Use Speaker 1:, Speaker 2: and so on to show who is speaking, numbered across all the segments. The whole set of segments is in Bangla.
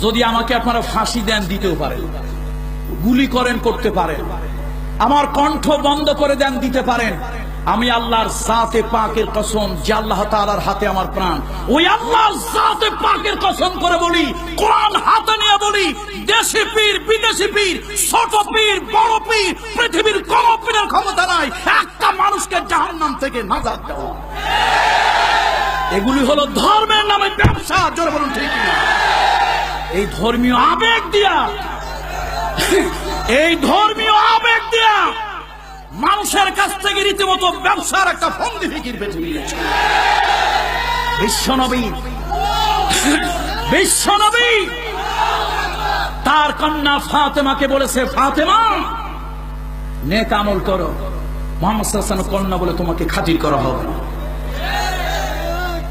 Speaker 1: যদি আমাকে আপনারা ফাঁসি দেন দিতেও পারেন, গুলি করেন করতে পারেন, আমার কণ্ঠ বন্ধ করে দেন দিতে পারেন, আমি আল্লাহর জাতে পাকের কসম, যে আল্লাহ তাআলার হাতে আমার প্রাণ, ওই আল্লাহর জাতে পাকের কসম করে বলি, কোরআন হাতে নিয়ে বলি, দেশি পীর বিদেশি পীর, ছোট পীর বড় পীর, পৃথিবীর কোন পীরের ক্ষমতা নাই একটা মানুষকে জাহান্নাম থেকে নাজাত দেওয়া। এগুলি হলো ধর্মের নামে ব্যবসা। জোরে বলুন ঠিক না? এই ধর্মীয় আবেগ দিয়া, এই ধর্মীয় আবেগ দিয়া মানুষের কাছ থেকে রীতিমতো ব্যবসার একটা ফন্দি ফিকির বেঁচে গিয়েছে। বিশ্বনবী তার কন্যা ফাতেমাকে বলেছে, ফাতেমা নেক আমল করো, মুহাম্মদ সাল্লাল্লাহু আলাইহি ওয়াসাল্লাম কন্যা বলে তোমাকে খাতির করা হবে না।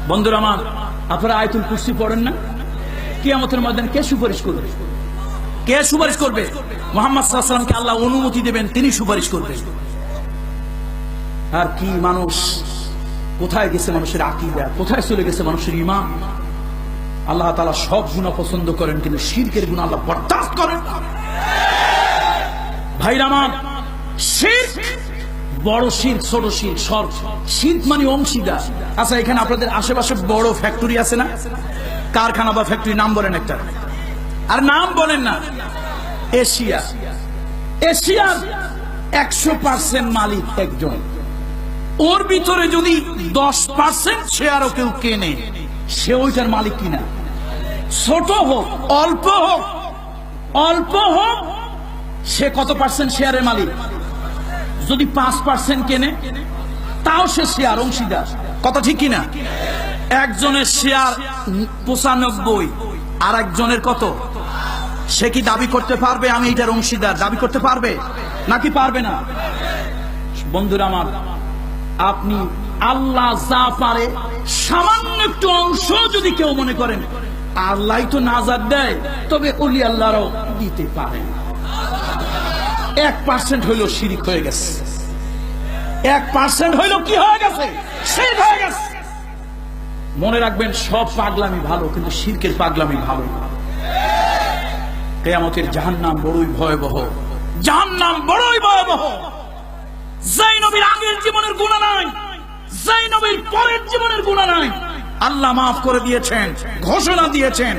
Speaker 1: বন্ধুরা আমার, আপনারা আয়াতুল কুরসি পড়েন না? কিয়ামতের ময়দানে কে সুপারিশ করবে? কে সুপারিশ করবে? মুহাম্মদ সাল্লাল্লাহু আলাইহি ওয়াসাল্লামকে আল্লাহ অনুমতি দেবেন, তিনি সুপারিশ করবেন। আর কি মানুষ, কোথায় গেছে মানুষের আকীদা, কোথায় চলে গেছে মানুষের ঈমান। আল্লাহ তাআলা সব গুনাহ পছন্দ করেন, কিন্তু শিরকের গুনাহ আল্লাহ বরদাস্ত করেন না। ভাইরা আমার, শিরক বড় শিরক, ছোট শিরক, সব শিরক মানে অংশীদার। আচ্ছা, এখানে আপনাদের আশেপাশে বড় ফ্যাক্টরি আছে না? কারখানা বা ফ্যাক্টরি নাম বলেন একটা, আর নাম বলেন না। এশিয়া, এশিয়ার 100% মালিক একজন। ওর ভিতরে যদি 10% শেয়ারও কেউ কেনে, সে ওইটার মালিক কিনা। ছোট হোক অল্প হোক, অল্প হোক, সে কত পার্সেন্ট শেয়ারের মালিক? যদি 5% কেনে, তাও সে শেয়ার অংশীদার। কথা ঠিক কিনা? একজনের শেয়ার 95, আর একজনের কত? সে কি দাবি করতে পারবে আমি এটার অংশীদার? দাবি করতে পারবে নাকি পারবে না? বন্ধুরা আমার, আপনি আল্লাহ যা পারে সামান্য একটু অংশ যদি কেউ মনে করেন আল্লাহ তো নাজাত দেয়, তবে ওলি আল্লাহরও দিতে পারে। 1% হইল শিরিক হয়ে গেছে, 1% হইল কি হয়ে গেছে? শিরক হয়ে গেছে। মনে রাখবেন, সব পাগলামি ভালো, কিন্তু শিরকের পাগলামি ভালো না। কিয়ামতের জাহান্নাম বড়ই ভয়াবহ, জাহান্নাম বড়ই ভয়াবহ। যেই নবীর আগের জীবনের গুনাহ নাই, যেই নবীর পরের জীবনের গুনাহ নাই, আল্লাহ মাফ করে দিয়েছেন, ঘোষণা দিয়েছেন।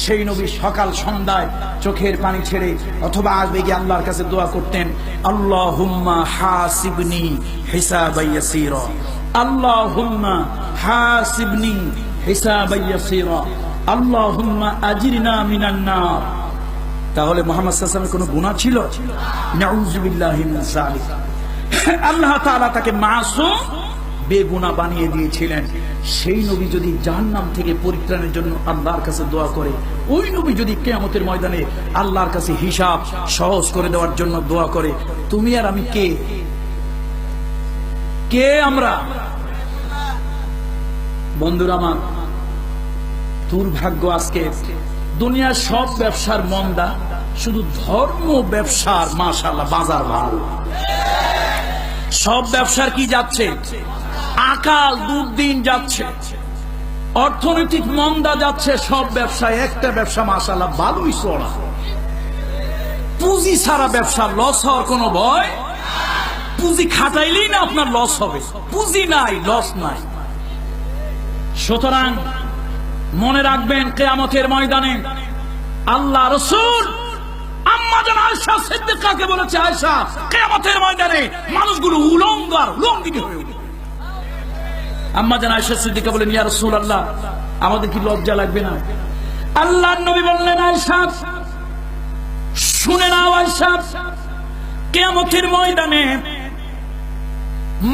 Speaker 1: সেই নবী সকাল সন্ধ্যায় চোখের পানি ছেড়ে অথবা আসবে গিয়ে আল্লাহর কাছে দোয়া করতেন, আল্লাহুম্মা হাসিবনি হিসাবান ইয়াসীরা, আল্লাহুম্মা হাসিবনি হিসাবান ইয়াসীরা, আল্লাহুম্মা আজিরনা মিনান নার। তাহলে মুহাম্মদ সাল্লাল্লাহু আলাইহি ওয়াসাল্লামের কোনো গুনাহ ছিল? নাউযুবিল্লাহি মিন যালিক। আল্লাহ তাআলা তাকে মাসুম, বেগুনাহ বানিয়ে দিয়েছিলেন। সেই নবী যদি জাহান্নাম থেকে পরিত্রাণের জন্য আল্লাহর কাছে দোয়া করে, ওই নবী যদি কিয়ামতের ময়দানে আল্লাহর কাছে হিসাব সহজ করে দেওয়ার জন্য দোয়া করে, তুমি আর আমি কে? কে আমরা? বন্ধুরা আমার, দুর্ভাগ্য আজকে দুনিয়ার সব ব্যবসার মন্দা, শুধু ধর্ম ব্যবসার মাশাআল্লাহ বাজার ভালো। সব ব্যবসার কি যাচ্ছে? আকাল দুর্দিন যাচ্ছে, অর্থনৈতিক মন্দা যাচ্ছে সব ব্যবসায়। একটা ব্যবসা মাশাআল্লাহ ভালোই চলা, পুঁজি ছাড়া ব্যবসা লস হওয়ার কোনো ভয়? পুঁজি খাটাইলেই না আপনার লস হবে, পুঁজি নাই লস নাই। সুতরাং মনে রাখবেন, কিয়ামতের ময়দানে আল্লাহ রাসূল আম্মা জান আয়েশা সিদ্দিকাকে বলেছে, আয়েশা কিয়ামতের ময়দানে মানুষগুলো উলঙ্গার লঙ্গিনী হয়ে উঠবে। আম্মা জান আয়েশা সিদ্দিকা বলেন, ইয়া রাসূলুল্লাহ, আমাদের কি লজ্জা লাগবে না? আল্লাহর নবী বললেন, আয়েশা শুনে নাও, আয়েশা কিয়ামতের ময়দানে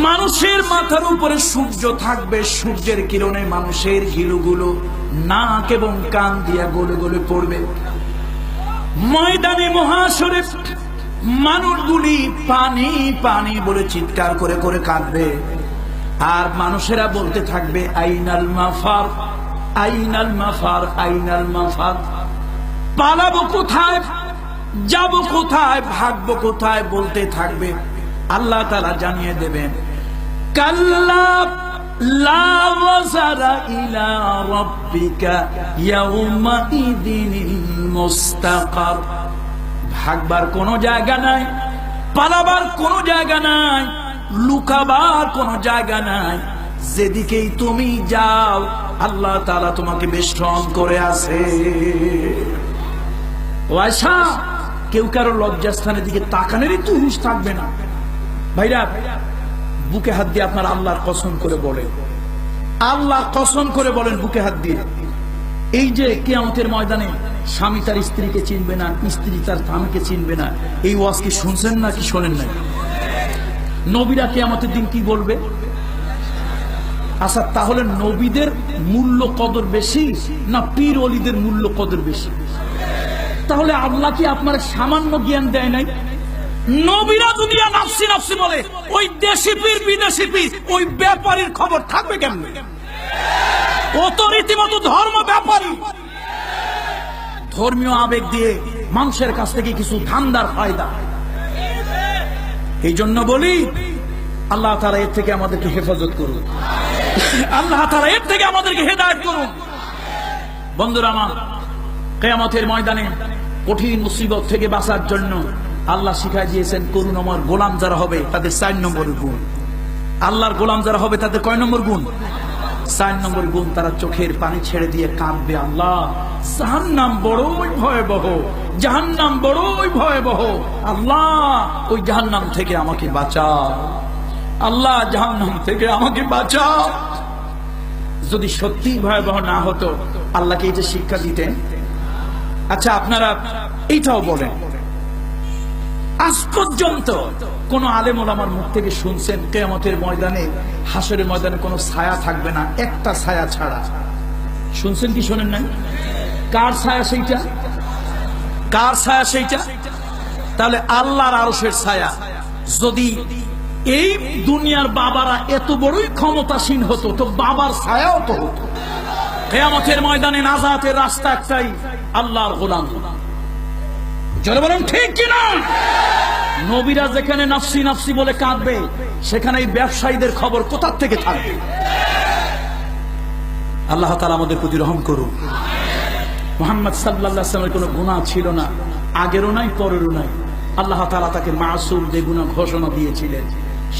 Speaker 1: মানুষের মাথার উপরে সূর্য থাকবে, সূর্যের কিরণে মানুষের ঘিলুগুলো নাক এবং কান দিয়া গলে গলে পড়বে। ময়দানে মহাশরে মানুষগুলি পানি পানি বলে চিৎকার করে করে কাঁদবে, আর মানুষেরা বলতে থাকবে, আইনাল মাফার, আইনাল মাফার, আইনাল মাফার। পালাবো কোথায়, যাব কোথায়, ভাগবো কোথায় বলতে থাকবে। আল্লাহ তাআলা জানিয়ে দেবেন, কাল্লা লা ওয়াজারা ইলা রাব্বিকা ইয়াউমা ইযিনিল মুস্তাকার। ভাগবার কোনো জায়গা নাই, পালাবার কোনো জায়গা নাই, লুকাবার কোনো জায়গা নাই। যেদিকেই তুমি যাও আল্লাহ তাআলা তোমাকে বেষ্টন করে আছে। ও আয়েশা, কেউ কারো লজ্জাস্থানের দিকে তাকানোরই তো হুঁশ থাকবে না। ভাইরা, বুকে হাত দিয়ে আপনার আল্লাহর কসম করে বলেন, আল্লাহ কসম করে বলেন বুকে হাত দিয়ে, এই যে কিয়ামতের ময়দানে স্বামী তার স্ত্রীকে চিনবে না, স্ত্রী তার স্বামীকে চিনবে না, এই ওয়াজ কি শুনছেন না কি শোনেন না? নবীরা কিয়ামতের দিন কি বলবে? আচ্ছা, তাহলে নবীদের মূল্য কদর বেশি না পীর ওলিদের মূল্য কদর বেশি? তাহলে আল্লাহ কি আপনার সামান্য জ্ঞান দেয় নাই? নবীরা যদি নাফসি নাফসি বলে, ওই দেশি পীর বিদেশি পীর ওই ব্যাপারীর খবর থাকবে কেমনে? ও তো রীতিমতো ধর্ম ব্যাপারী, ধর্মীয় আবেগ দিয়ে মানুষের কাছ থেকে কিছু ধান্দার ফায়দা। এই জন্য বলি, আল্লাহ তাআলা এর থেকে আমাদেরকে হেফাজত করুন, আল্লাহ তাআলা এর থেকে আমাদেরকে হেদায়েত করুন। বন্ধুরা আমার, কিয়ামতের ময়দানে কঠিন মুসিবত থেকে বাঁচার জন্য আল্লাহ শিখাই দিয়েছেন করুণাময় গোলাম যারা হবে তাদের 4 নম্বরের গুণ। আল্লাহর গোলাম যারা হবে তাদের কয় নম্বর গুণ? 4 নম্বর গুণ। তারা চোখের পানি ছেড়ে দিয়ে কাঁদবে, আল্লাহ জাহান্নাম বড়ই ভয়াবহ, জাহান্নাম বড়ই ভয়াবহ, আল্লাহ ওই জাহান্নাম থেকে আমাকে বাঁচাও, আল্লাহ জাহান্নাম থেকে আমাকে বাঁচাও। যদি সত্যি ভয়াবহ না হতো আল্লাহকে এই যে শিক্ষা দিতেন। আচ্ছা, আপনারা এইটাও বলেন, আজ পর্যন্ত কোন আলেম ওলামার মুখ থেকে শুনছেন কিয়ামতের ময়দানে, হাসরের ময়দানে কোনো ছায়া থাকবে না, একটা ছায়া ছাড়া? শুনছেন কি শোনেন নাই? কার ছায়া সেইটা? কার ছায়া সেইটা? তাহলে আল্লাহর আরশের ছায়া। যদি এই দুনিয়ার বাবারা এত বড়ই ক্ষমতাসীন হতো তো বাবার ছায়াও তো হতো। কিয়ামতের ময়দানে নাজাতের রাস্তা একটাই, আল্লাহর গোলাম। জোরে বলেন ঠিক কিনা? নবীরা যেখানে নাফসি নাফসি বলে কাঁদবে, সেখানে এই ব্যবসায়ীদের খবর কোথা থেকে থাকবে? আল্লাহ তাআলা আমাদের প্রতি রহম করুন। মুহাম্মদ সাল্লাল্লাহু আলাইহি ওয়াসাল্লামের কোনো গুনাহ ছিল না, আগেরও নাই পরেরও নাই। আল্লাহ তাআলা তাকে মাসুম বেগুনাহ ঘোষণা দিয়েছিলেন।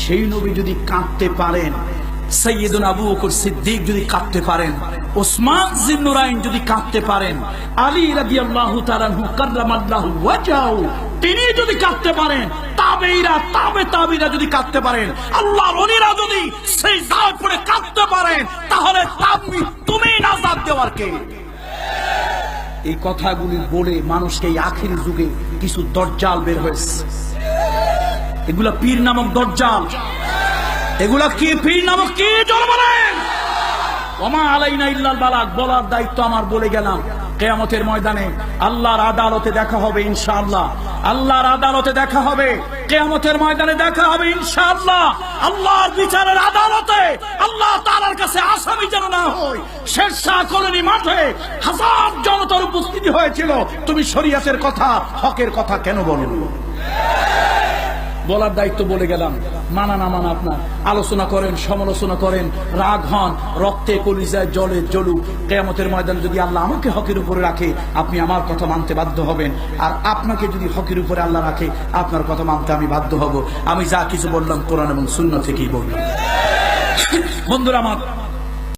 Speaker 1: সেই নবী যদি কাঁদতে পারেন, সাইয়্যিদুনা আবু বকর সিদ্দিক যদি কাঁদতে পারেন, ওসমান জিন্নুরাইন যদি কাঁদতে পারেন, আলী রাদিয়াল্লাহু তাআলা আনহু কাররামাল্লাহু ওয়াজহাহু তিনি যদি কাঁদতে পারেন, তাবেঈরা তাবেঈরা যদি কাঁদতে পারেন, আল্লাহর ওলিরা যদি সিজদায় পড়ে কাঁদতে পারেন, তাহলে তুমি নাজাত দেওয়ার কে? এই কথাগুলি বলে মানুষকে এই আখির যুগে কিছু দজ্জাল বের হয়েছে। এগুলা পীর নামক দজ্জাল। এগুলা কি পীর নামক কি? জোরে বলেন। ওমা আলাইনা ইল্লাল বালাগ, বলার দায়িত্ব আমার, বলে গেলাম। কিয়ামতের ময়দানে আল্লাহর আদালতে দেখা হবে ইনশাআল্লাহ, আল্লাহর আদালতে দেখা হবে, কিয়ামতের ময়দানে দেখা হবে ইনশাআল্লাহ। আল্লাহর বিচারের আদালতে আল্লাহ তাআলার কাছে আসামি যেন না হয়। শেরশাহ কলোনি মাঠে হাজার জনতার উপস্থিতি হয়েছিল, তুমি শরীয়তের কথা, হকের কথা কেন বলো? বলার দায়িত্ব বলে গেলাম। মানা না মানা আপনার, আলোচনা করেন, সমালোচনা করেন, রাগ হন, রক্তে কলিজায় জলে জ্বলুক। কিয়ামতের ময়দানে যদি আল্লাহ আমাকে হকের উপরে রাখে, আপনি আমার কথা মানতে বাধ্য হবেন। আর আপনাকে যদি হকের উপরে আল্লাহ রাখে, আপনার কথা মানতে আমি বাধ্য হব। আমি যা কিছু বললাম কোরআন এবং সুন্নাহ থেকেই বললাম। বন্ধুরা আমার,